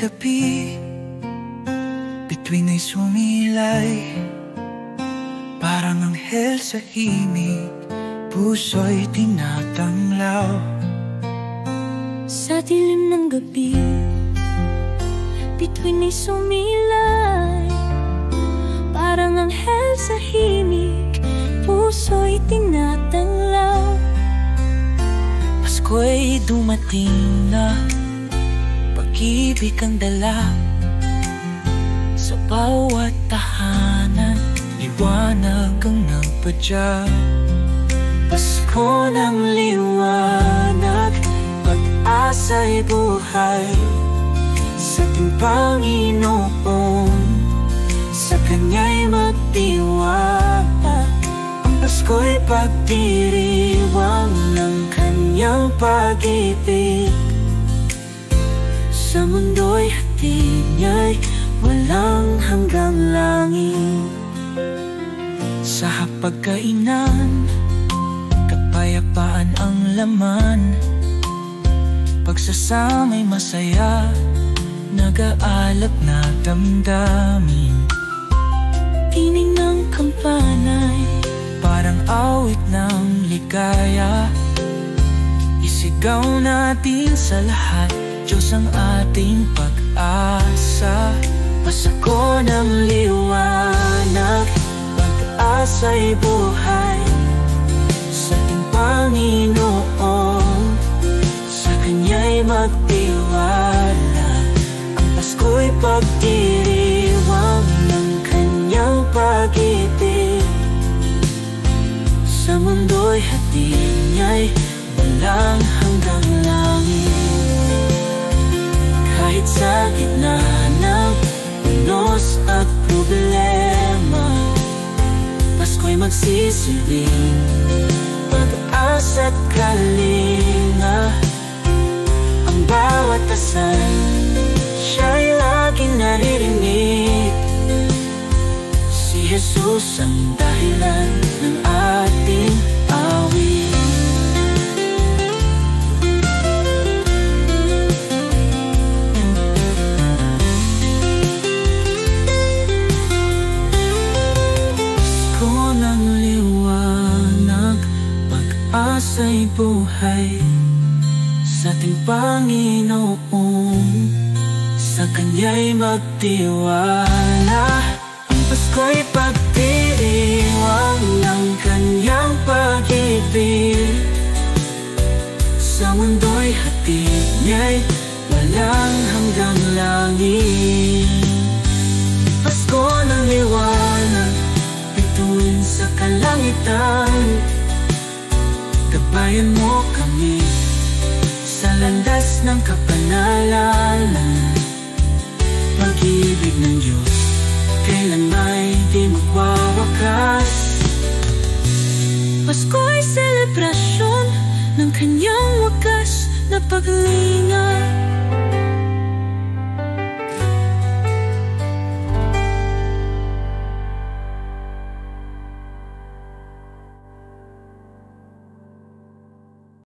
gabi, bituin ay sumilay, parang anghel sa himig, puso'y tinatanglaw. Sa dilim ng gabi, bituin ay sumilay, parang anghel sa himig, puso'y tinatanglaw. Pasko'y dumating na, pag-ibig ang dala, sa bawat tahanan, liwanag ang nagpadya. Pasko ng liwanag, pag-asa'y buhay, sa ating Panginoon, sa Kanya'y magtiwala. Ang Pasko'y pagdiriwang ng Kanyang pag-ibig, sa mundo'y hatid niya'y walang hanggang langit. Sa hapagkainan, kapayapaan ang laman, pagsasama'y masaya, nag-aalab na damdamin. Tinig ng kampanay, parang awit ng ligaya, isigaw natin sa lahat, Diyos ang ating pag-asa. Pasko ng liwanag, pag-asa'y buhay, sa ating Panginoon, sa Kanya'y magtiwala. Ang Pasko'y pagdiriwang ng Kanyang pag-ibig, sa mundo'y hatid niya'y walang hanggang langit. Kahit sa gitna ng unos at problema, Pasko'y magsisilbing pag-asa't kalinga. Ang bawat dasal, siya'y laging naririnig. Si Jesus ang dahilan ng ating awit. Asa'y buhay, sa ating Panginoon, sa Kanya'y magtiwala. Ang Pasko'y pagdiriwang ng Kanyang pag-ibig, sa mundo'y hatid niya'y walang hanggang langit. Pasko ng liwanag, bituin sa kalangitan, gabayan mo kami sa landas ng kapanalan. Pag-ibig ng Diyos kailanmay di magwawakas. Pasko'y selebrasyon ng Kanyang wakas na paglinga.